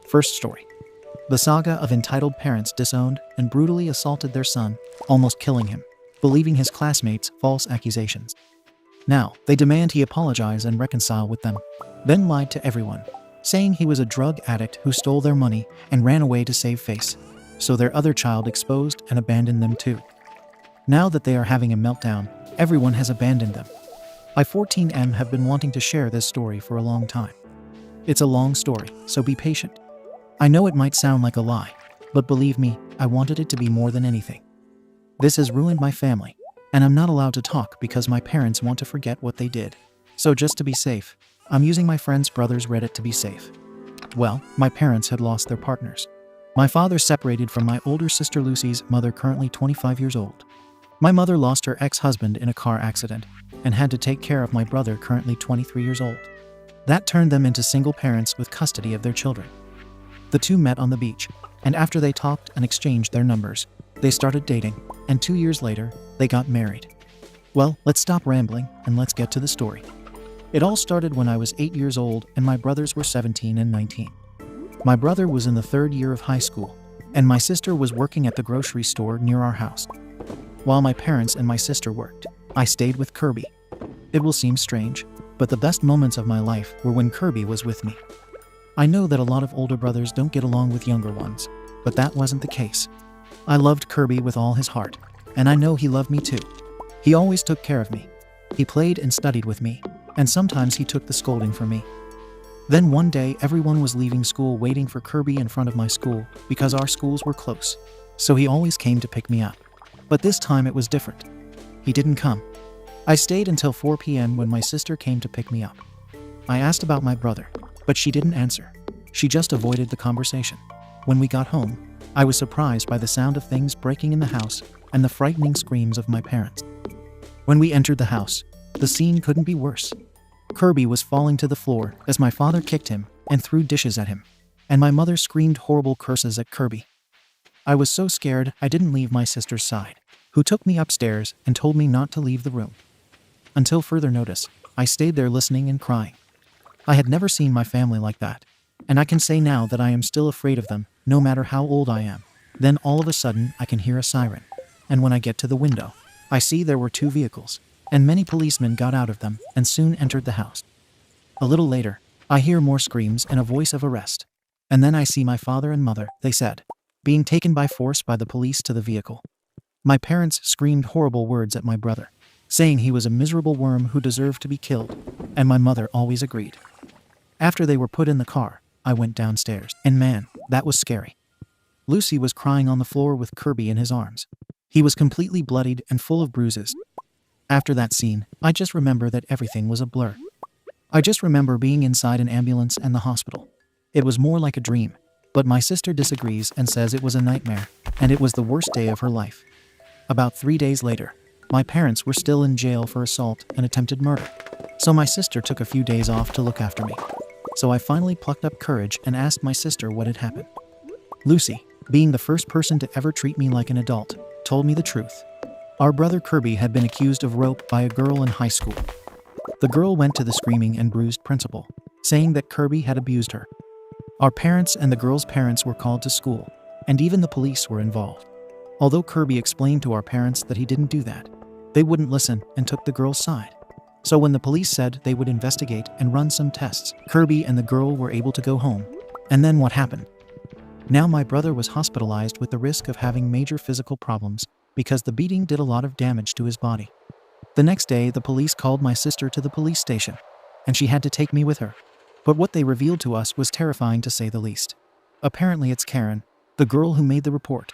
First story. The saga of entitled parents disowned and brutally assaulted their son, almost killing him, believing his classmates' false accusations. Now, they demand he apologize and reconcile with them, then lied to everyone, saying he was a drug addict who stole their money and ran away to save face, so their other child exposed and abandoned them too. Now that they are having a meltdown, everyone has abandoned them. I 14M have been wanting to share this story for a long time. It's a long story, so be patient. I know it might sound like a lie, but believe me, I wanted it to be more than anything. This has ruined my family, and I'm not allowed to talk because my parents want to forget what they did. So just to be safe, I'm using my friend's brother's Reddit to be safe. Well, my parents had lost their partners. My father separated from my older sister Lucy's mother, currently 25 years old. My mother lost her ex-husband in a car accident and had to take care of my brother, currently 23 years old. That turned them into single parents with custody of their children. The two met on the beach, and after they talked and exchanged their numbers, they started dating, and 2 years later, they got married. Well, let's stop rambling and let's get to the story. It all started when I was 8 years old and my brothers were 17 and 19. My brother was in the 3rd year of high school, and my sister was working at the grocery store near our house. While my parents and my sister worked, I stayed with Kirby. It will seem strange, but the best moments of my life were when Kirby was with me. I know that a lot of older brothers don't get along with younger ones, but that wasn't the case. I loved Kirby with all his heart, and I know he loved me too. He always took care of me. He played and studied with me, and sometimes he took the scolding for me. Then one day everyone was leaving school waiting for Kirby in front of my school because our schools were close, so he always came to pick me up. But this time it was different. He didn't come. I stayed until 4 p.m. when my sister came to pick me up. I asked about my brother, but she didn't answer. She just avoided the conversation. When we got home, I was surprised by the sound of things breaking in the house and the frightening screams of my parents. When we entered the house, the scene couldn't be worse. Kirby was falling to the floor as my father kicked him and threw dishes at him, and my mother screamed horrible curses at Kirby. I was so scared I didn't leave my sister's side, who took me upstairs and told me not to leave the room. Until further notice, I stayed there listening and crying. I had never seen my family like that, and I can say now that I am still afraid of them, no matter how old I am. Then all of a sudden I can hear a siren, and when I get to the window, I see there were 2 vehicles, and many policemen got out of them and soon entered the house. A little later, I hear more screams and a voice of arrest, and then I see my father and mother, they said, being taken by force by the police to the vehicle. My parents screamed horrible words at my brother, saying he was a miserable worm who deserved to be killed, and my mother always agreed. After they were put in the car, I went downstairs, and man, that was scary. Lucy was crying on the floor with Kirby in his arms. He was completely bloodied and full of bruises. After that scene, I just remember that everything was a blur. I just remember being inside an ambulance and the hospital. It was more like a dream, but my sister disagrees and says it was a nightmare, and it was the worst day of her life. About 3 days later, my parents were still in jail for assault and attempted murder, so my sister took a few days off to look after me. So I finally plucked up courage and asked my sister what had happened. Lucy, being the first person to ever treat me like an adult, told me the truth. Our brother Kirby had been accused of rape by a girl in high school. The girl went to the screaming and bruised principal, saying that Kirby had abused her. Our parents and the girl's parents were called to school, and even the police were involved. Although Kirby explained to our parents that he didn't do that, they wouldn't listen and took the girl's side. So when the police said they would investigate and run some tests, Kirby and the girl were able to go home. And then what happened? Now my brother was hospitalized with the risk of having major physical problems because the beating did a lot of damage to his body. The next day, the police called my sister to the police station, and she had to take me with her. But what they revealed to us was terrifying to say the least. Apparently it's Karen, the girl who made the report.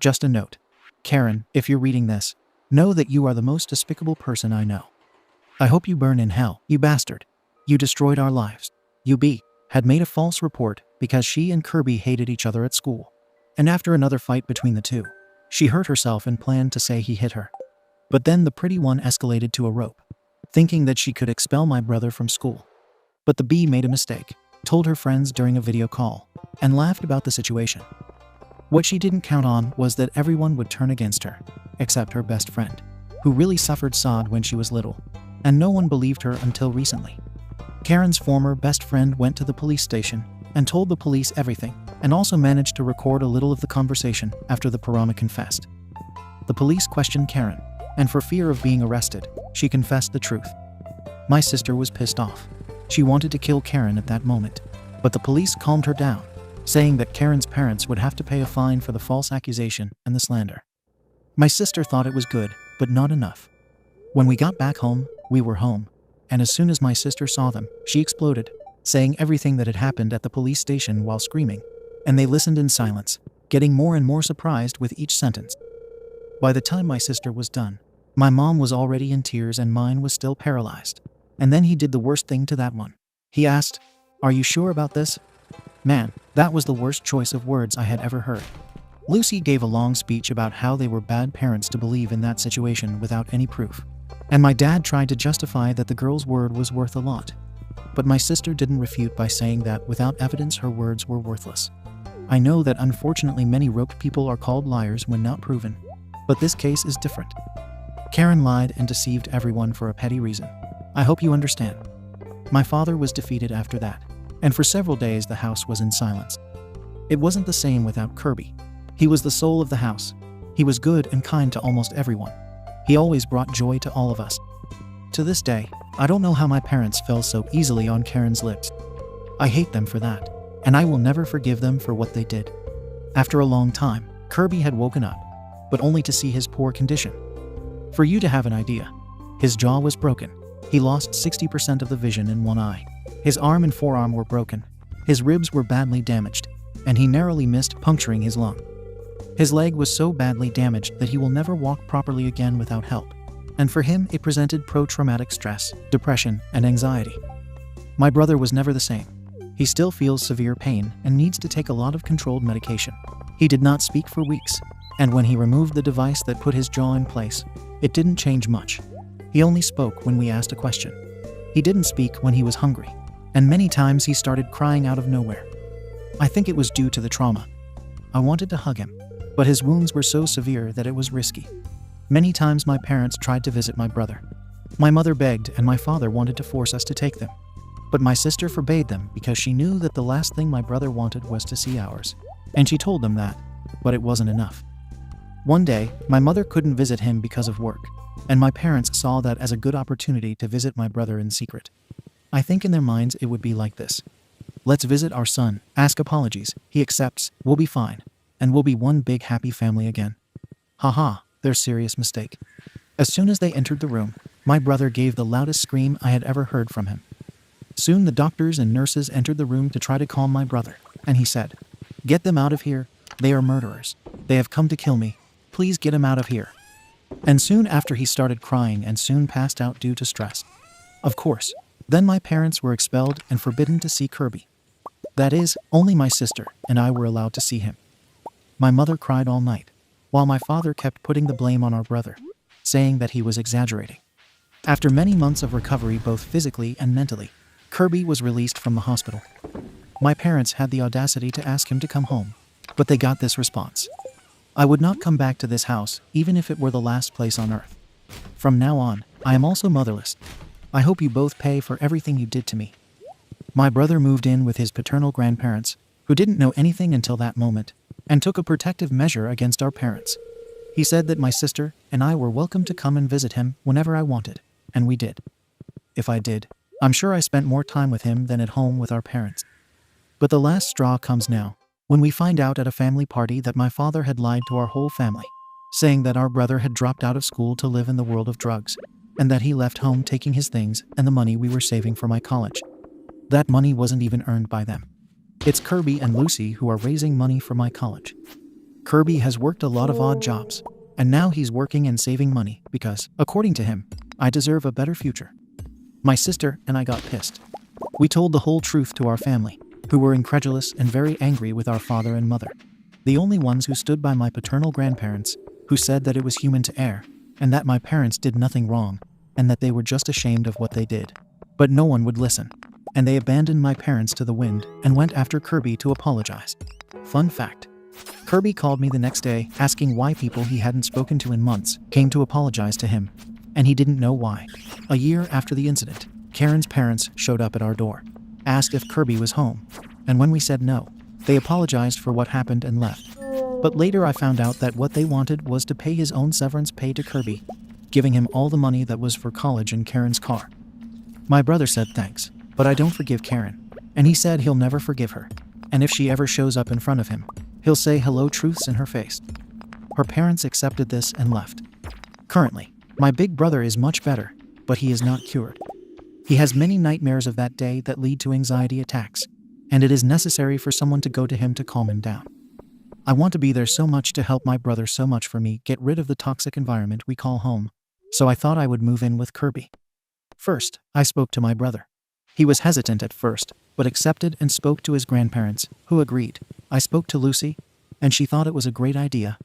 Just a note. Karen, if you're reading this, know that you are the most despicable person I know. I hope you burn in hell, you bastard. You destroyed our lives. You had made a false report because she and Kirby hated each other at school. And after another fight between the two, she hurt herself and planned to say he hit her. But then the pretty one escalated to a rope, thinking that she could expel my brother from school. But the B made a mistake, told her friends during a video call, and laughed about the situation. What she didn't count on was that everyone would turn against her, except her best friend, who really suffered SOD when she was little, and no one believed her until recently. Karen's former best friend went to the police station and told the police everything, and also managed to record a little of the conversation after the piranha confessed. The police questioned Karen, and for fear of being arrested, she confessed the truth. My sister was pissed off. She wanted to kill Karen at that moment, but the police calmed her down, saying that Karen's parents would have to pay a fine for the false accusation and the slander. My sister thought it was good, but not enough. When we got back home, we were home, and as soon as my sister saw them, she exploded, saying everything that had happened at the police station while screaming, and they listened in silence, getting more and more surprised with each sentence. By the time my sister was done, my mom was already in tears and mine was still paralyzed. And then he did the worst thing to that one. He asked, "Are you sure about this?" Man, that was the worst choice of words I had ever heard. Lucy gave a long speech about how they were bad parents to believe in that situation without any proof. And my dad tried to justify that the girl's word was worth a lot. But my sister didn't refute by saying that without evidence her words were worthless. I know that unfortunately many rope people are called liars when not proven, but this case is different. Karen lied and deceived everyone for a petty reason. I hope you understand. My father was defeated after that, and for several days the house was in silence. It wasn't the same without Kirby. He was the soul of the house. He was good and kind to almost everyone. He always brought joy to all of us. To this day, I don't know how my parents fell so easily on Karen's lips. I hate them for that, and I will never forgive them for what they did. After a long time, Kirby had woken up, but only to see his poor condition. For you to have an idea, his jaw was broken. He lost 60% of the vision in one eye. His arm and forearm were broken. His ribs were badly damaged, and he narrowly missed puncturing his lung. His leg was so badly damaged that he will never walk properly again without help. And for him, it presented post-traumatic stress, depression, and anxiety. My brother was never the same. He still feels severe pain and needs to take a lot of controlled medication. He did not speak for weeks, and when he removed the device that put his jaw in place, it didn't change much. He only spoke when we asked a question. He didn't speak when he was hungry, and many times he started crying out of nowhere. I think it was due to the trauma. I wanted to hug him, but his wounds were so severe that it was risky. Many times my parents tried to visit my brother. My mother begged and my father wanted to force us to take them. But my sister forbade them because she knew that the last thing my brother wanted was to see ours. And she told them that, but it wasn't enough. One day, my mother couldn't visit him because of work, and my parents saw that as a good opportunity to visit my brother in secret. I think in their minds it would be like this. Let's visit our son, ask apologies, he accepts, we'll be fine, and we'll be one big happy family again. Haha, their serious mistake. As soon as they entered the room, my brother gave the loudest scream I had ever heard from him. Soon the doctors and nurses entered the room to try to calm my brother, and he said, "Get them out of here, they are murderers. They have come to kill me. Please get him out of here." And soon after he started crying and soon passed out due to stress. Of course, then my parents were expelled and forbidden to see Kirby. That is, only my sister and I were allowed to see him. My mother cried all night, while my father kept putting the blame on our brother, saying that he was exaggerating. After many months of recovery both physically and mentally, Kirby was released from the hospital. My parents had the audacity to ask him to come home, but they got this response. I would not come back to this house, even if it were the last place on earth. From now on, I am also motherless. I hope you both pay for everything you did to me. My brother moved in with his paternal grandparents, who didn't know anything until that moment, and took a protective measure against our parents. He said that my sister and I were welcome to come and visit him whenever I wanted, and we did. If I did, I'm sure I spent more time with him than at home with our parents. But the last straw comes now, when we find out at a family party that my father had lied to our whole family, saying that our brother had dropped out of school to live in the world of drugs, and that he left home taking his things and the money we were saving for my college. That money wasn't even earned by them. It's Kirby and Lucy who are raising money for my college. Kirby has worked a lot of odd jobs, and now he's working and saving money because, according to him, I deserve a better future. My sister and I got pissed. We told the whole truth to our family, who were incredulous and very angry with our father and mother. The only ones who stood by my paternal grandparents, who said that it was human to err, and that my parents did nothing wrong, and that they were just ashamed of what they did. But no one would listen, and they abandoned my parents to the wind and went after Kirby to apologize. Fun fact. Kirby called me the next day asking why people he hadn't spoken to in months came to apologize to him, and he didn't know why. A year after the incident, Karen's parents showed up at our door, asked if Kirby was home, and when we said no, they apologized for what happened and left. But later I found out that what they wanted was to pay his own severance pay to Kirby, giving him all the money that was for college and Karen's car. My brother said thanks, but I don't forgive Karen, and he said he'll never forgive her, and if she ever shows up in front of him, he'll say hello truths in her face. Her parents accepted this and left. Currently, my big brother is much better, but he is not cured. He has many nightmares of that day that lead to anxiety attacks, and it is necessary for someone to go to him to calm him down. I want to be there so much to help my brother so much for me get rid of the toxic environment we call home, so I thought I would move in with Kirby. First, I spoke to my brother. He was hesitant at first, but accepted and spoke to his grandparents, who agreed. I spoke to Lucy, and she thought it was a great idea.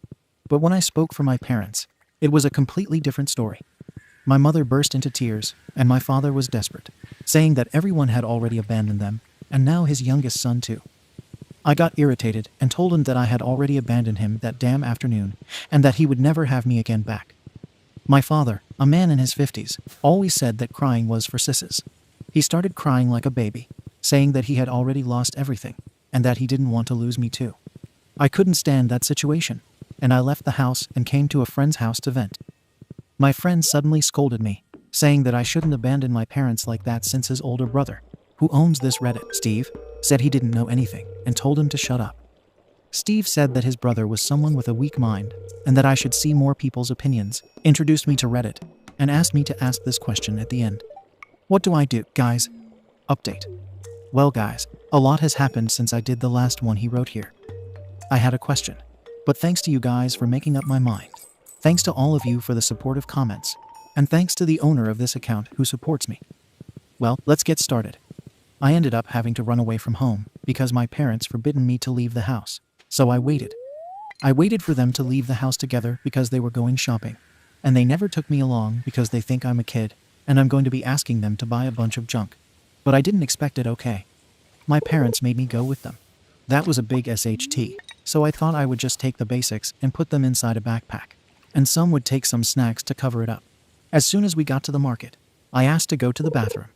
But when I spoke for my parents, it was a completely different story. My mother burst into tears, and my father was desperate, saying that everyone had already abandoned them, and now his youngest son too. I got irritated and told him that I had already abandoned him that damn afternoon, and that he would never have me again back. My father, a man in his 50s, always said that crying was for sisses. He started crying like a baby, saying that he had already lost everything, and that he didn't want to lose me too. I couldn't stand that situation, and I left the house and came to a friend's house to vent. My friend suddenly scolded me, saying that I shouldn't abandon my parents like that since his older brother, who owns this Reddit, Steve, said he didn't know anything and told him to shut up. Steve said that his brother was someone with a weak mind and that I should see more people's opinions, introduced me to Reddit, and asked me to ask this question at the end. What do I do, guys? Update. Well guys, a lot has happened since I did the last one he wrote here. I had a question, but thanks to you guys for making up my mind. Thanks to all of you for the supportive comments, and thanks to the owner of this account who supports me. Well, let's get started. I ended up having to run away from home because my parents forbidden me to leave the house, so I waited. I waited for them to leave the house together because they were going shopping, and they never took me along because they think I'm a kid, and I'm going to be asking them to buy a bunch of junk. But I didn't expect it okay. My parents made me go with them. That was a big SHT, so I thought I would just take the basics and put them inside a backpack, and some would take some snacks to cover it up. As soon as we got to the market, I asked to go to the bathroom.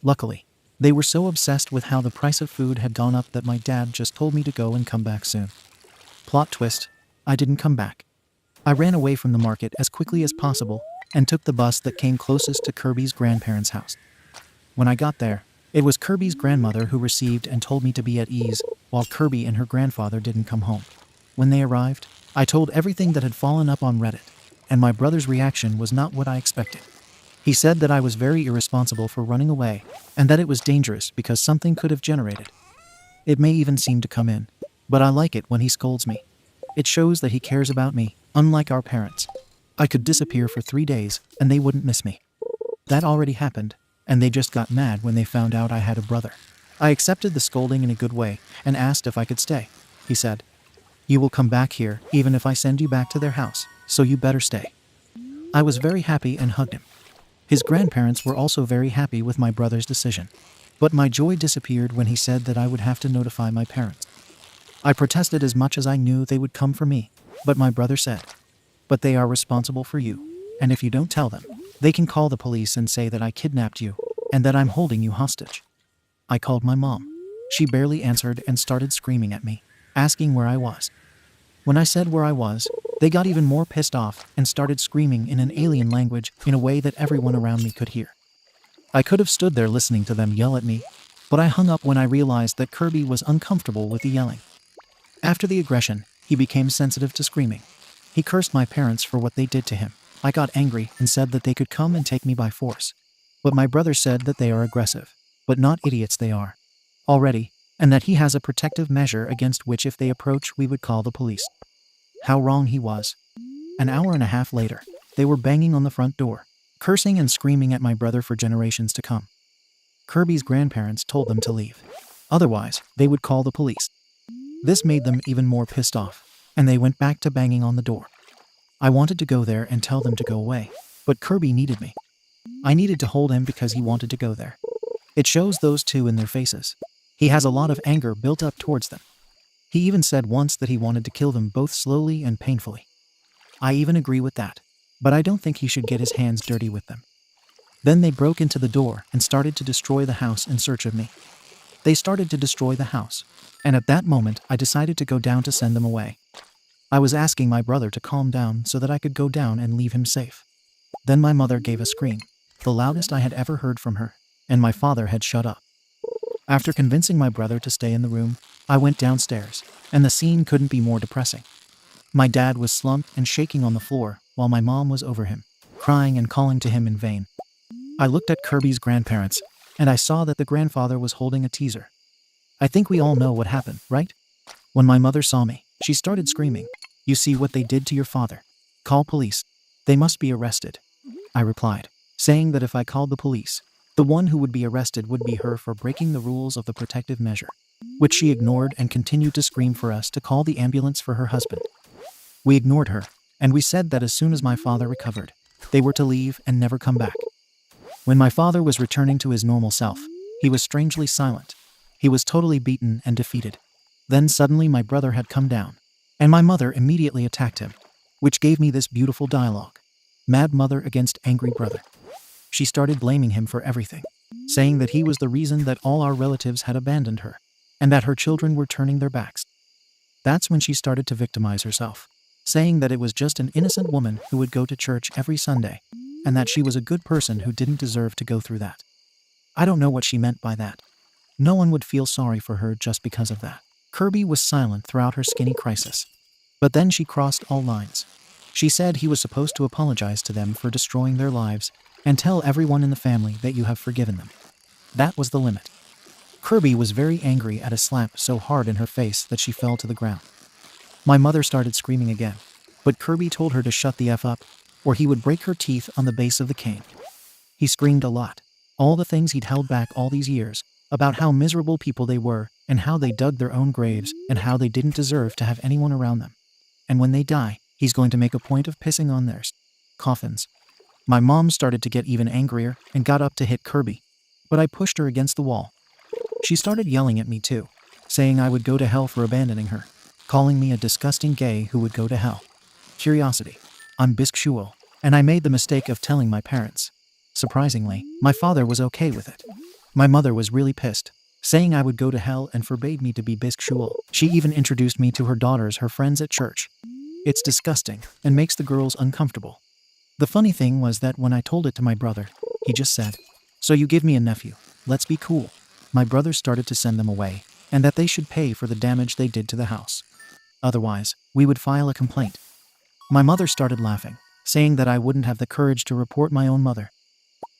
Luckily, they were so obsessed with how the price of food had gone up that my dad just told me to go and come back soon. Plot twist, I didn't come back. I ran away from the market as quickly as possible and took the bus that came closest to Kirby's grandparents' house. When I got there, it was Kirby's grandmother who received and told me to be at ease, while Kirby and her grandfather didn't come home. When they arrived, I told everything that had fallen up on Reddit, and my brother's reaction was not what I expected. He said that I was very irresponsible for running away, and that it was dangerous because something could have generated. It may even seem to come in, but I like it when he scolds me. It shows that he cares about me, unlike our parents. I could disappear for 3 days, and they wouldn't miss me. That already happened, and they just got mad when they found out I had a brother. I accepted the scolding in a good way and asked if I could stay. He said, "You will come back here even if I send you back to their house, so you better stay." I was very happy and hugged him. His grandparents were also very happy with my brother's decision, but my joy disappeared when he said that I would have to notify my parents. I protested as much as I knew they would come for me, but my brother said, "But they are responsible for you, and if you don't tell them, they can call the police and say that I kidnapped you, and that I'm holding you hostage." I called my mom. She barely answered and started screaming at me, asking where I was. When I said where I was, they got even more pissed off and started screaming in an alien language in a way that everyone around me could hear. I could have stood there listening to them yell at me, but I hung up when I realized that Kirby was uncomfortable with the yelling. After the aggression, he became sensitive to screaming. He cursed my parents for what they did to him. I got angry and said that they could come and take me by force. But my brother said that they are aggressive, but not idiots they are, already, and that he has a protective measure against which if they approach we would call the police. How wrong he was. An hour and a half later, they were banging on the front door, cursing and screaming at my brother for generations to come. Kirby's grandparents told them to leave. Otherwise, they would call the police. This made them even more pissed off, and they went back to banging on the door. I wanted to go there and tell them to go away, but Kirby needed me. I needed to hold him because he wanted to go there. It shows those two in their faces. He has a lot of anger built up towards them. He even said once that he wanted to kill them both slowly and painfully. I even agree with that, but I don't think he should get his hands dirty with them. Then they broke into the door and started to destroy the house in search of me. They started to destroy the house. And at that moment, I decided to go down to send them away. I was asking my brother to calm down so that I could go down and leave him safe. Then my mother gave a scream, the loudest I had ever heard from her, and my father had shut up. After convincing my brother to stay in the room, I went downstairs, and the scene couldn't be more depressing. My dad was slumped and shaking on the floor, while my mom was over him, crying and calling to him in vain. I looked at Kirby's grandparents, and I saw that the grandfather was holding a teaser. I think we all know what happened, right? When my mother saw me, she started screaming, "You see what they did to your father? Call police. They must be arrested." I replied, saying that if I called the police, the one who would be arrested would be her for breaking the rules of the protective measure, which she ignored and continued to scream for us to call the ambulance for her husband. We ignored her, and we said that as soon as my father recovered, they were to leave and never come back. When my father was returning to his normal self, he was strangely silent. He was totally beaten and defeated. Then suddenly my brother had come down, and my mother immediately attacked him, which gave me this beautiful dialogue. Mad mother against angry brother. She started blaming him for everything, saying that he was the reason that all our relatives had abandoned her, and that her children were turning their backs. That's when she started to victimize herself, saying that it was just an innocent woman who would go to church every Sunday, and that she was a good person who didn't deserve to go through that. I don't know what she meant by that. No one would feel sorry for her just because of that. Kirby was silent throughout her skinny crisis. But then she crossed all lines. She said he was supposed to apologize to them for destroying their lives and tell everyone in the family that you have forgiven them. That was the limit. Kirby was very angry at a slap so hard in her face that she fell to the ground. My mother started screaming again, but Kirby told her to shut the F up, or he would break her teeth on the base of the cane. He screamed a lot, all the things he'd held back all these years, about how miserable people they were, and how they dug their own graves, and how they didn't deserve to have anyone around them. And when they die, he's going to make a point of pissing on their coffins. My mom started to get even angrier and got up to hit Kirby, but I pushed her against the wall. She started yelling at me too, saying I would go to hell for abandoning her, calling me a disgusting gay who would go to hell. Curiosity. I'm bisexual, and I made the mistake of telling my parents. Surprisingly, my father was okay with it. My mother was really pissed, saying I would go to hell and forbade me to be bisexual. She even introduced me to her daughters, her friends at church. It's disgusting and makes the girls uncomfortable. The funny thing was that when I told it to my brother, he just said, "So you give me a nephew, let's be cool." My brother started to send them away, and that they should pay for the damage they did to the house. Otherwise, we would file a complaint. My mother started laughing, saying that I wouldn't have the courage to report my own mother.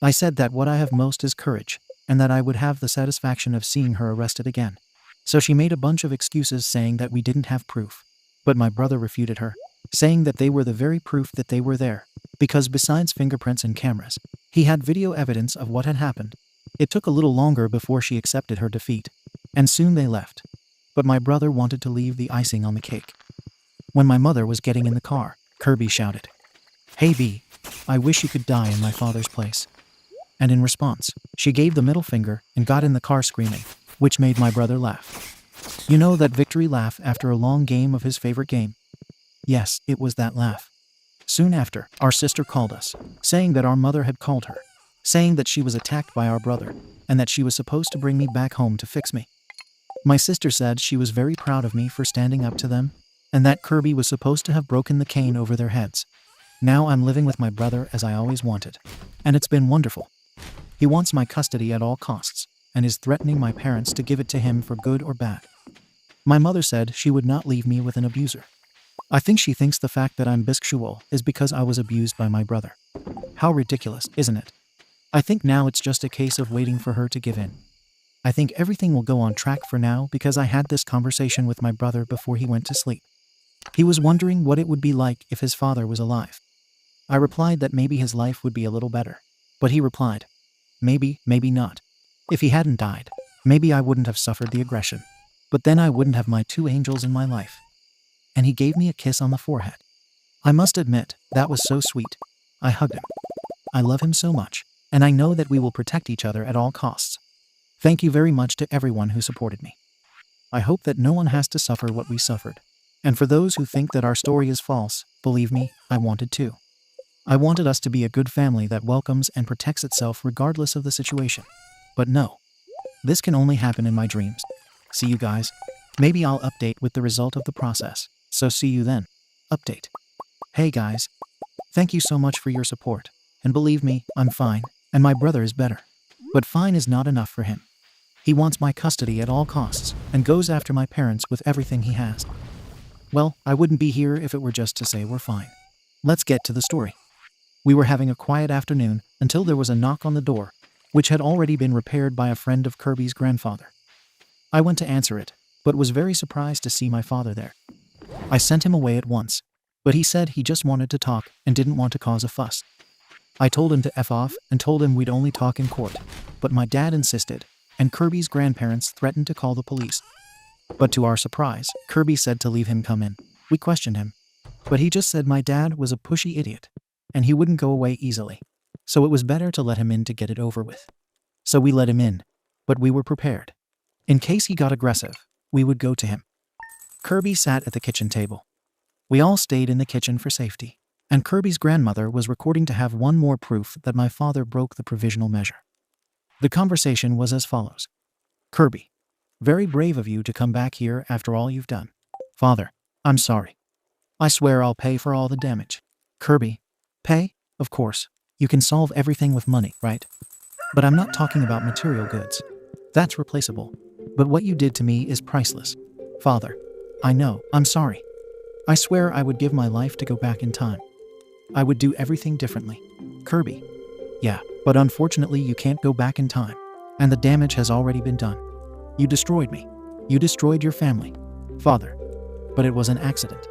I said that what I have most is courage, and that I would have the satisfaction of seeing her arrested again. So she made a bunch of excuses saying that we didn't have proof. But my brother refuted her, saying that they were the very proof that they were there, because besides fingerprints and cameras, he had video evidence of what had happened. It took a little longer before she accepted her defeat, and soon they left. But my brother wanted to leave the icing on the cake. When my mother was getting in the car, Kirby shouted, "Hey B, I wish you could die in my father's place." And in response, she gave the middle finger and got in the car screaming, which made my brother laugh. You know that victory laugh after a long game of his favorite game? Yes, it was that laugh. Soon after, our sister called us, saying that our mother had called her, saying that she was attacked by our brother, and that she was supposed to bring me back home to fix me. My sister said she was very proud of me for standing up to them, and that Kirby was supposed to have broken the cane over their heads. Now I'm living with my brother as I always wanted, and it's been wonderful. He wants my custody at all costs, and is threatening my parents to give it to him for good or bad. My mother said she would not leave me with an abuser. I think she thinks the fact that I'm bisexual is because I was abused by my brother. How ridiculous, isn't it? I think now it's just a case of waiting for her to give in. I think everything will go on track for now because I had this conversation with my brother before he went to sleep. He was wondering what it would be like if his father was alive. I replied that maybe his life would be a little better. But he replied, maybe, maybe not. If he hadn't died, maybe I wouldn't have suffered the aggression. But then I wouldn't have my two angels in my life. And he gave me a kiss on the forehead. I must admit, that was so sweet. I hugged him. I love him so much, and I know that we will protect each other at all costs. Thank you very much to everyone who supported me. I hope that no one has to suffer what we suffered. And for those who think that our story is false, believe me, I wanted to. I wanted us to be a good family that welcomes and protects itself regardless of the situation. But no. This can only happen in my dreams. See you guys. Maybe I'll update with the result of the process. So see you then. Update. Hey guys. Thank you so much for your support. And believe me, I'm fine. And my brother is better. But fine is not enough for him. He wants my custody at all costs and goes after my parents with everything he has. Well, I wouldn't be here if it were just to say we're fine. Let's get to the story. We were having a quiet afternoon until there was a knock on the door, which had already been repaired by a friend of Kirby's grandfather. I went to answer it, but was very surprised to see my father there. I sent him away at once, but he said he just wanted to talk and didn't want to cause a fuss. I told him to F off and told him we'd only talk in court, but my dad insisted, and Kirby's grandparents threatened to call the police. But to our surprise, Kirby said to leave him come in. We questioned him, but he just said my dad was a pushy idiot, and he wouldn't go away easily, so it was better to let him in to get it over with. So we let him in, but we were prepared. In case he got aggressive, we would go to him. Kirby sat at the kitchen table. We all stayed in the kitchen for safety, and Kirby's grandmother was recording to have one more proof that my father broke the provisional measure. The conversation was as follows. Kirby, very brave of you to come back here after all you've done. Father, I'm sorry. I swear I'll pay for all the damage. Kirby, pay? Of course. You can solve everything with money, right? But I'm not talking about material goods. That's replaceable. But what you did to me is priceless. Father, I know, I'm sorry. I swear I would give my life to go back in time. I would do everything differently. Kirby, yeah, but unfortunately you can't go back in time. And the damage has already been done. You destroyed me. You destroyed your family. Father, but it was an accident.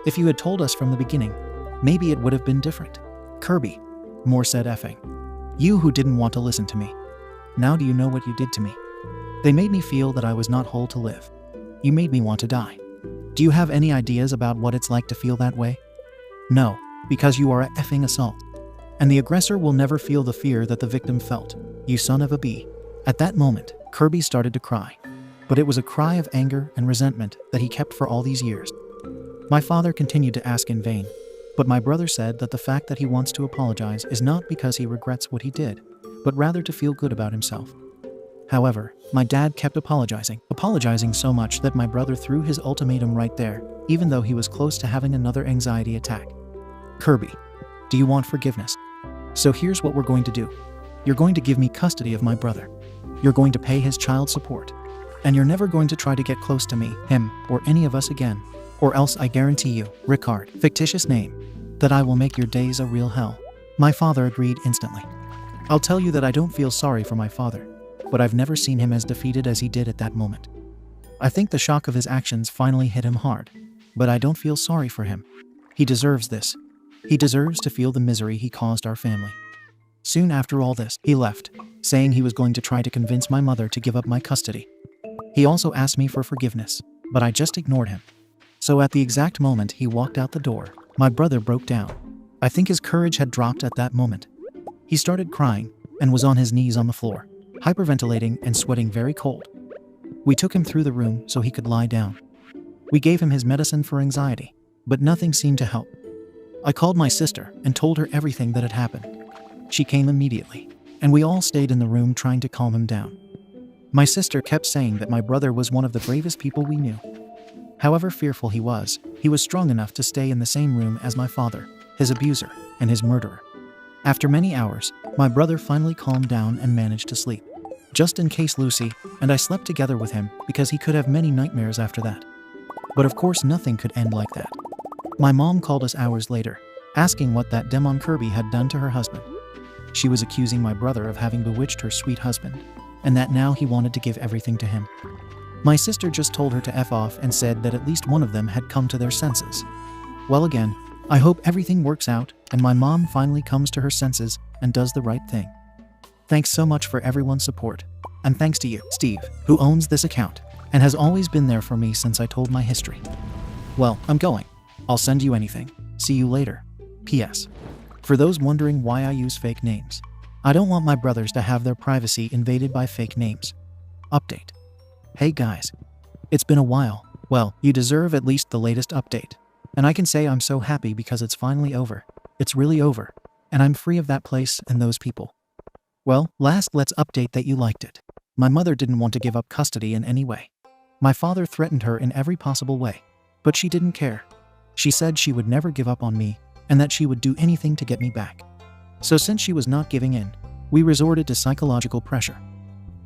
If you had told us from the beginning, maybe it would have been different. Kirby, more said effing. You who didn't want to listen to me. Now do you know what you did to me? They made me feel that I was not whole to live. You made me want to die. Do you have any ideas about what it's like to feel that way? No, because you are a effing assault. And the aggressor will never feel the fear that the victim felt. You son of a bee. At that moment, Kirby started to cry. But it was a cry of anger and resentment that he kept for all these years. My father continued to ask in vain, but my brother said that the fact that he wants to apologize is not because he regrets what he did, but rather to feel good about himself. However, my dad kept apologizing so much that my brother threw his ultimatum right there, even though he was close to having another anxiety attack. Kirby, do you want forgiveness? So here's what we're going to do. You're going to give me custody of my brother. You're going to pay his child support. And you're never going to try to get close to me, him, or any of us again. Or else I guarantee you, Ricard, fictitious name, that I will make your days a real hell. My father agreed instantly. I'll tell you that I don't feel sorry for my father, but I've never seen him as defeated as he did at that moment. I think the shock of his actions finally hit him hard, but I don't feel sorry for him. He deserves this. He deserves to feel the misery he caused our family. Soon after all this, he left, saying he was going to try to convince my mother to give up my custody. He also asked me for forgiveness, but I just ignored him. So at the exact moment he walked out the door, my brother broke down. I think his courage had dropped at that moment. He started crying and was on his knees on the floor, hyperventilating and sweating very cold. We took him through the room so he could lie down. We gave him his medicine for anxiety, but nothing seemed to help. I called my sister and told her everything that had happened. She came immediately, and we all stayed in the room trying to calm him down. My sister kept saying that my brother was one of the bravest people we knew. However fearful he was strong enough to stay in the same room as my father, his abuser, and his murderer. After many hours, my brother finally calmed down and managed to sleep. Just in case Lucy and I slept together with him because he could have many nightmares after that. But of course nothing could end like that. My mom called us hours later, asking what that demon Kirby had done to her husband. She was accusing my brother of having bewitched her sweet husband, and that now he wanted to give everything to him. My sister just told her to F off and said that at least one of them had come to their senses. Well again, I hope everything works out and my mom finally comes to her senses and does the right thing. Thanks so much for everyone's support. And thanks to you, Steve, who owns this account and has always been there for me since I told my history. Well, I'm going. I'll send you anything. See you later. P.S. For those wondering why I use fake names, I don't want my brothers to have their privacy invaded by fake names. Update. Hey guys. It's been a while. Well, you deserve at least the latest update. And I can say I'm so happy because it's finally over. It's really over. And I'm free of that place and those people. Well, let's update that you liked it. My mother didn't want to give up custody in any way. My father threatened her in every possible way, but she didn't care. She said she would never give up on me and that she would do anything to get me back. So since she was not giving in, we resorted to psychological pressure.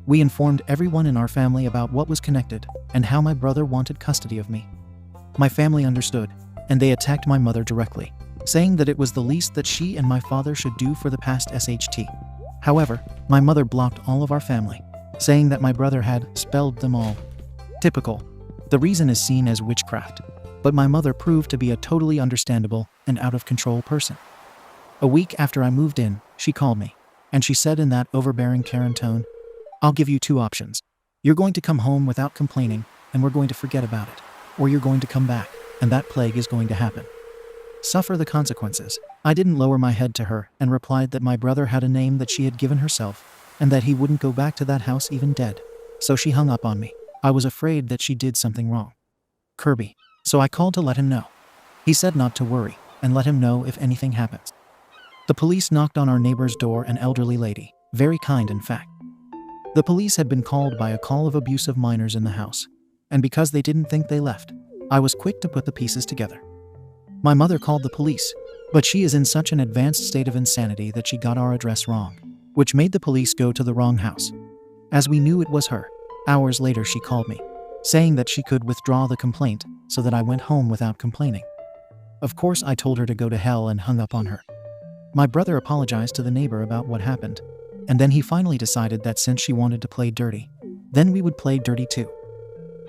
We informed everyone in our family about what was connected and how my brother wanted custody of me. My family understood, and they attacked my mother directly, saying that it was the least that she and my father should do for the past SHT. However, my mother blocked all of our family, saying that my brother had spelled them all. Typical. The reason is seen as witchcraft, but my mother proved to be a totally understandable and out-of-control person. A week after I moved in, she called me, and she said in that overbearing Karen tone, "I'll give you two options. You're going to come home without complaining, and we're going to forget about it. Or you're going to come back, and that plague is going to happen. Suffer the consequences." I didn't lower my head to her and replied that my brother had a name that she had given herself, and that he wouldn't go back to that house even dead. So she hung up on me. I was afraid that she did something wrong. Kirby. So I called to let him know. He said not to worry, and let him know if anything happens. The police knocked on our neighbor's door, an elderly lady, very kind in fact. The police had been called by a call of abusive minors in the house, and because they didn't think they left, I was quick to put the pieces together. My mother called the police, but she is in such an advanced state of insanity that she got our address wrong, which made the police go to the wrong house. As we knew it was her, hours later she called me, saying that she could withdraw the complaint so that I went home without complaining. Of course I told her to go to hell and hung up on her. My brother apologized to the neighbor about what happened, and then he finally decided that since she wanted to play dirty, then we would play dirty too.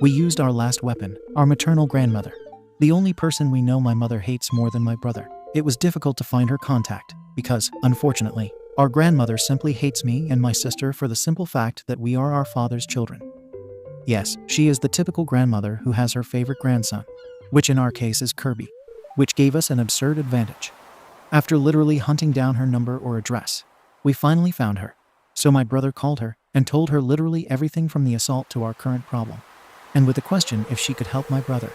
We used our last weapon, our maternal grandmother, the only person we know my mother hates more than my brother. It was difficult to find her contact because, unfortunately, our grandmother simply hates me and my sister for the simple fact that we are our father's children. Yes, she is the typical grandmother who has her favorite grandson, which in our case is Kirby, which gave us an absurd advantage. After literally hunting down her number or address, we finally found her. So my brother called her and told her literally everything from the assault to our current problem, and with the question if she could help my brother.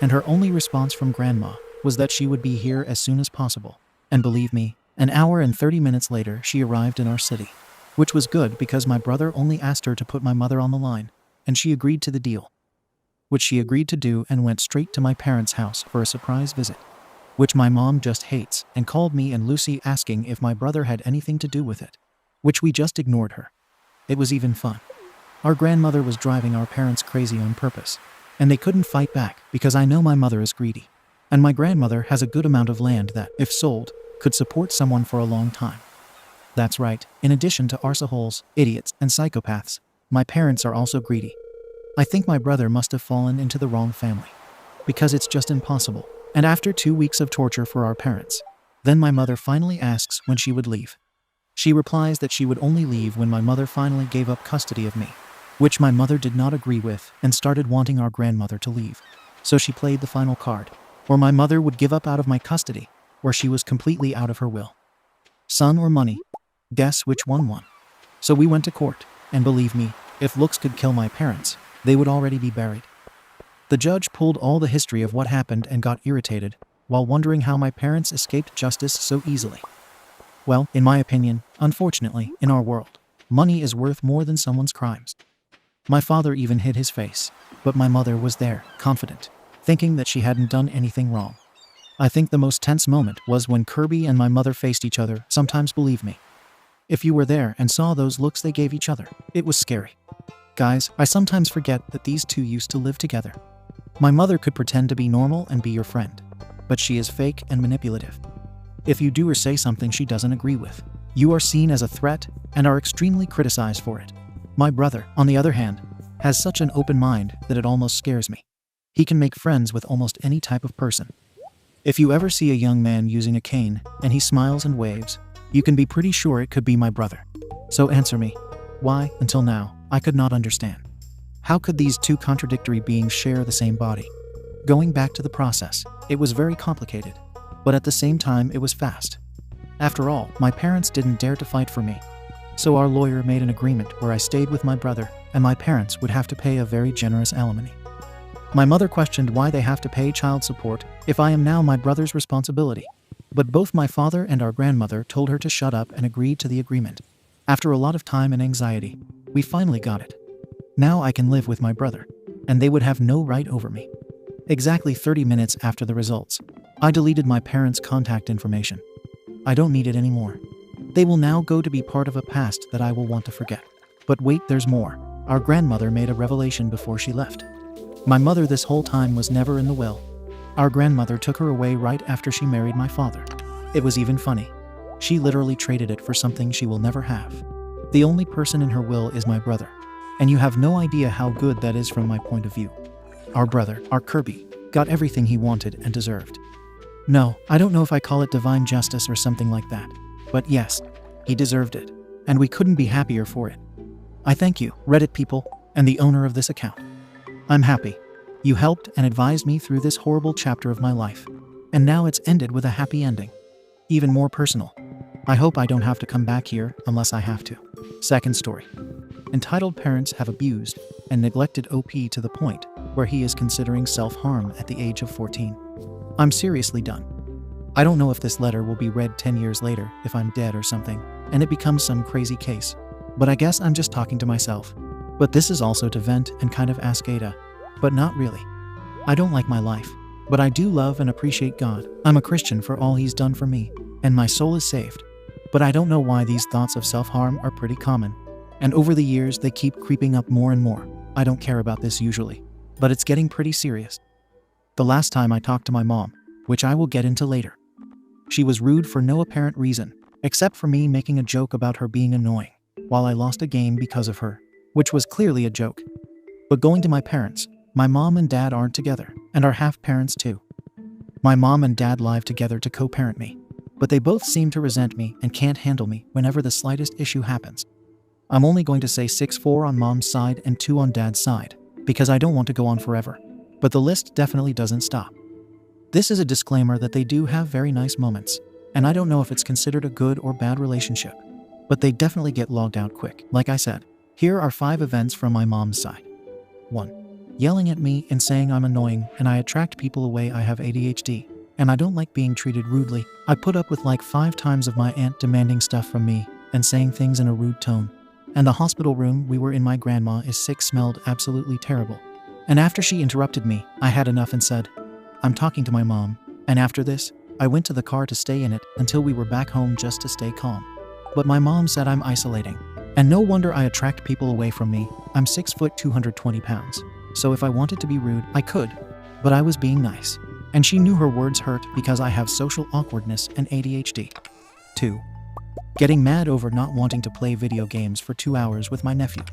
And her only response from Grandma was that she would be here as soon as possible. And believe me, an hour and 30 minutes later she arrived in our city, which was good because my brother only asked her to put my mother on the line, and she agreed to the deal. Which she agreed to do and went straight to my parents' house for a surprise visit, which my mom just hates, and called me and Lucy asking if my brother had anything to do with it, which we just ignored her. It was even fun. Our grandmother was driving our parents crazy on purpose, and they couldn't fight back because I know my mother is greedy, and my grandmother has a good amount of land that, if sold, could support someone for a long time. That's right, in addition to arseholes, idiots, and psychopaths, my parents are also greedy. I think my brother must have fallen into the wrong family, because it's just impossible. And after 2 weeks of torture for our parents, then my mother finally asks when she would leave. She replies that she would only leave when my mother finally gave up custody of me, which my mother did not agree with and started wanting our grandmother to leave. So she played the final card, or my mother would give up out of my custody, or she was completely out of her will. Son or money? Guess which one won. So we went to court, and believe me, if looks could kill my parents, they would already be buried. The judge pulled all the history of what happened and got irritated, while wondering how my parents escaped justice so easily. Well, in my opinion, unfortunately, in our world, money is worth more than someone's crimes. My father even hid his face, but my mother was there, confident, thinking that she hadn't done anything wrong. I think the most tense moment was when Kirby and my mother faced each other. Sometimes, believe me, if you were there and saw those looks they gave each other, it was scary. Guys, I sometimes forget that these two used to live together. My mother could pretend to be normal and be your friend, but she is fake and manipulative. If you do or say something she doesn't agree with, you are seen as a threat and are extremely criticized for it. My brother, on the other hand, has such an open mind that it almost scares me. He can make friends with almost any type of person. If you ever see a young man using a cane and he smiles and waves, you can be pretty sure it could be my brother. So answer me, why, until now, I could not understand. How could these two contradictory beings share the same body? Going back to the process, it was very complicated, but at the same time it was fast. After all, my parents didn't dare to fight for me. So our lawyer made an agreement where I stayed with my brother, and my parents would have to pay a very generous alimony. My mother questioned why they have to pay child support if I am now my brother's responsibility. But both my father and our grandmother told her to shut up and agreed to the agreement. After a lot of time and anxiety, we finally got it. Now I can live with my brother, and they would have no right over me. Exactly 30 minutes after the results, I deleted my parents' contact information. I don't need it anymore. They will now go to be part of a past that I will want to forget. But wait, there's more. Our grandmother made a revelation before she left. My mother this whole time was never in the will. Our grandmother took her away right after she married my father. It was even funny. She literally traded it for something she will never have. The only person in her will is my brother. And you have no idea how good that is from my point of view. Our brother, our Kirby, got everything he wanted and deserved. No, I don't know if I call it divine justice or something like that. But yes, he deserved it. And we couldn't be happier for it. I thank you, Reddit people, and the owner of this account. I'm happy. You helped and advised me through this horrible chapter of my life. And now it's ended with a happy ending. Even more personal. I hope I don't have to come back here unless I have to. Second story. Entitled parents have abused and neglected OP to the point where he is considering self-harm at the age of 14. I'm seriously done. I don't know if this letter will be read 10 years later if I'm dead or something, and it becomes some crazy case. But I guess I'm just talking to myself. But this is also to vent and kind of ask Ada. But not really. I don't like my life, but I do love and appreciate God. I'm a Christian for all He's done for me, and my soul is saved. But I don't know why these thoughts of self-harm are pretty common. And over the years, they keep creeping up more and more. I don't care about this usually, but it's getting pretty serious. The last time I talked to my mom, which I will get into later, she was rude for no apparent reason, except for me making a joke about her being annoying, while I lost a game because of her, which was clearly a joke. But going to my parents, my mom and dad aren't together, and are half parents too. My mom and dad live together to co-parent me, but they both seem to resent me and can't handle me whenever the slightest issue happens. I'm only going to say 6-4 on mom's side and 2 on dad's side, because I don't want to go on forever. But the list definitely doesn't stop. This is a disclaimer that they do have very nice moments, and I don't know if it's considered a good or bad relationship, but they definitely get logged out quick. Like I said, here are 5 events from my mom's side. 1. Yelling at me and saying I'm annoying and I attract people away. I have ADHD, and I don't like being treated rudely. I put up with like 5 times of my aunt demanding stuff from me and saying things in a rude tone. And the hospital room we were in, my grandma is sick, smelled absolutely terrible. And after she interrupted me, I had enough and said, I'm talking to my mom. And after this, I went to the car to stay in it until we were back home just to stay calm. But my mom said I'm isolating. And no wonder I attract people away from me. I'm 6 foot 220 pounds. So if I wanted to be rude, I could. But I was being nice. And she knew her words hurt because I have social awkwardness and ADHD. 2. Getting mad over not wanting to play video games for 2 hours with my nephew.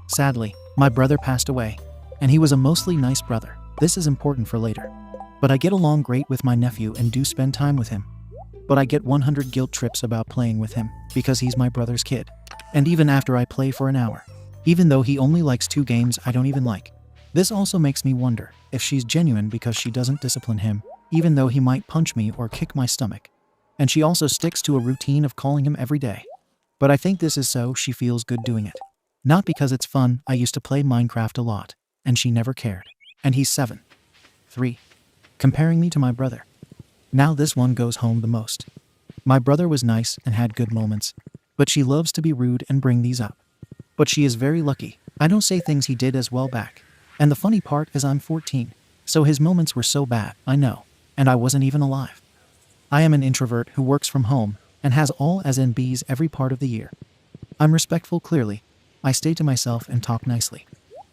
Sadly, my brother passed away, and he was a mostly nice brother. This is important for later. But I get along great with my nephew and do spend time with him. But I get 100 guilt trips about playing with him because he's my brother's kid. And even after I play for an hour, even though he only likes 2 games I don't even like. This also makes me wonder if she's genuine because she doesn't discipline him, even though he might punch me or kick my stomach. And she also sticks to a routine of calling him every day. But I think this is so she feels good doing it. Not because it's fun. I used to play Minecraft a lot, and she never cared. And he's 7. 3. Comparing me to my brother. Now this one goes home the most. My brother was nice and had good moments, but she loves to be rude and bring these up. But she is very lucky. I don't say things he did as well back. And the funny part is I'm 14, so his moments were so bad, I know, and I wasn't even alive. I am an introvert who works from home and has all as in B's every part of the year. I'm respectful clearly. I stay to myself and talk nicely.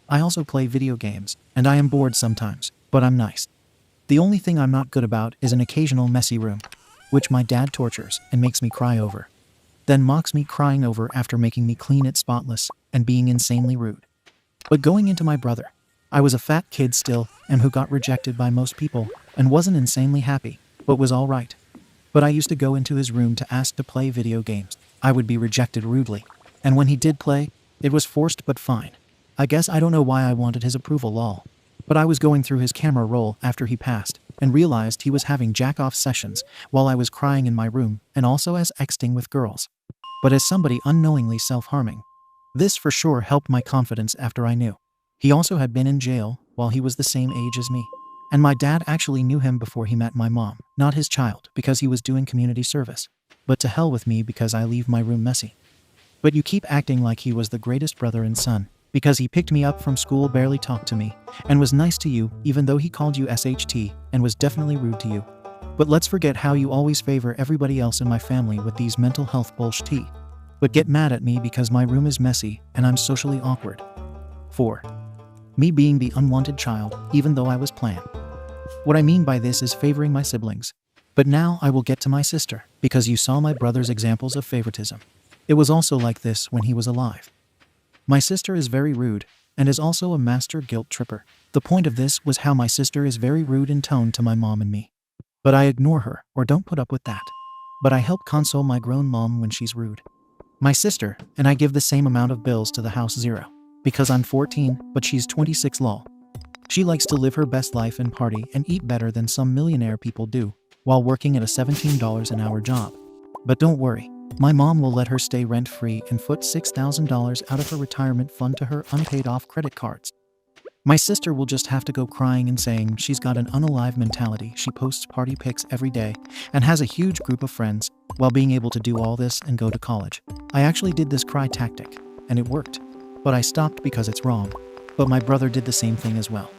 I also play video games, and I am bored sometimes, but I'm nice. The only thing I'm not good about is an occasional messy room, which my dad tortures and makes me cry over. Then mocks me crying over after making me clean it spotless and being insanely rude. But going into my brother, I was a fat kid still and who got rejected by most people and wasn't insanely happy, but was all right. But I used to go into his room to ask to play video games. I would be rejected rudely. And when he did play, it was forced but fine. I guess I don't know why I wanted his approval, lol. But I was going through his camera roll after he passed and realized he was having jack-off sessions while I was crying in my room and also as texting with girls. But as somebody unknowingly self-harming. This for sure helped my confidence after I knew. He also had been in jail while he was the same age as me. And my dad actually knew him before he met my mom, not his child, because he was doing community service. But to hell with me because I leave my room messy. But you keep acting like he was the greatest brother and son, because he picked me up from school, barely talked to me, and was nice to you even though he called you SHT and was definitely rude to you. But let's forget how you always favor everybody else in my family with these mental health bullshit. But get mad at me because my room is messy and I'm socially awkward. 4. Me being the unwanted child, even though I was planned. What I mean by this is favoring my siblings. But now I will get to my sister, because you saw my brother's examples of favoritism. It was also like this when he was alive. My sister is very rude, and is also a master guilt tripper. The point of this was how my sister is very rude in tone to my mom and me. But I ignore her, or don't put up with that. But I help console my grown mom when she's rude. My sister and I give the same amount of bills to the house 0. Because I'm 14, but she's 26 lol. She likes to live her best life and party and eat better than some millionaire people do, while working at a $17 an hour job. But don't worry, my mom will let her stay rent-free and foot $6,000 out of her retirement fund to her unpaid-off credit cards. My sister will just have to go crying and saying she's got an unalive mentality. She posts party pics every day and has a huge group of friends while being able to do all this and go to college. I actually did this cry tactic, and it worked. But I stopped because it's wrong. But my brother did the same thing as well.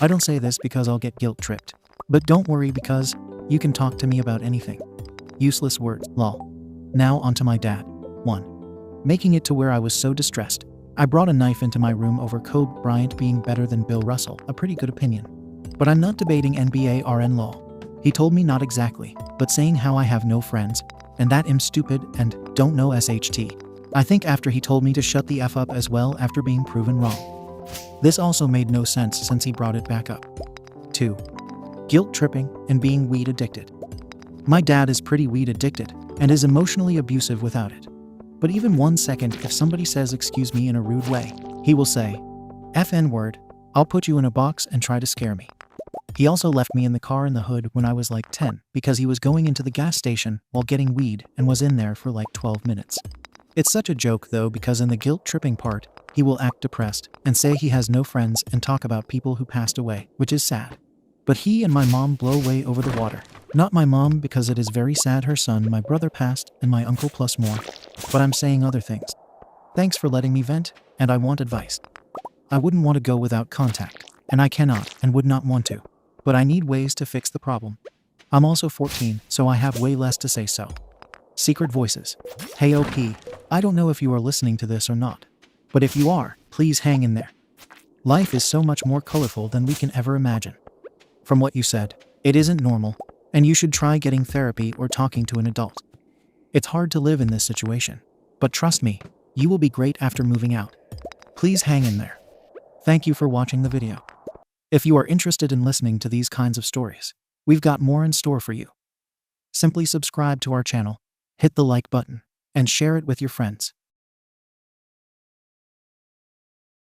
I don't say this because I'll get guilt-tripped. But don't worry, because you can talk to me about anything. Useless words, lol. Now onto my dad. 1. Making it to where I was so distressed, I brought a knife into my room over Kobe Bryant being better than Bill Russell, a pretty good opinion. But I'm not debating NBA RN law. He told me not exactly, but saying how I have no friends, and that I'm stupid and don't know SHT. I think after he told me to shut the F up as well after being proven wrong. This also made no sense since he brought it back up. 2. Guilt tripping and being weed addicted. My dad is pretty weed addicted and is emotionally abusive without it. But even 1 second if somebody says excuse me in a rude way, he will say, FN word, I'll put you in a box and try to scare me. He also left me in the car in the hood when I was like 10 because he was going into the gas station while getting weed and was in there for like 12 minutes. It's such a joke though, because in the guilt tripping part, he will act depressed and say he has no friends and talk about people who passed away, which is sad. But he and my mom blow way over the water. Not my mom, because it is very sad her son, my brother passed, and my uncle plus more. But I'm saying other things. Thanks for letting me vent, and I want advice. I wouldn't want to go without contact, and I cannot and would not want to. But I need ways to fix the problem. I'm also 14, so I have way less to say so. Secret voices. Hey OP, I don't know if you are listening to this or not. But if you are, please hang in there. Life is so much more colorful than we can ever imagine. From what you said, it isn't normal, and you should try getting therapy or talking to an adult. It's hard to live in this situation, but trust me, you will be great after moving out. Please hang in there. Thank you for watching the video. If you are interested in listening to these kinds of stories, we've got more in store for you. Simply subscribe to our channel, hit the like button, and share it with your friends.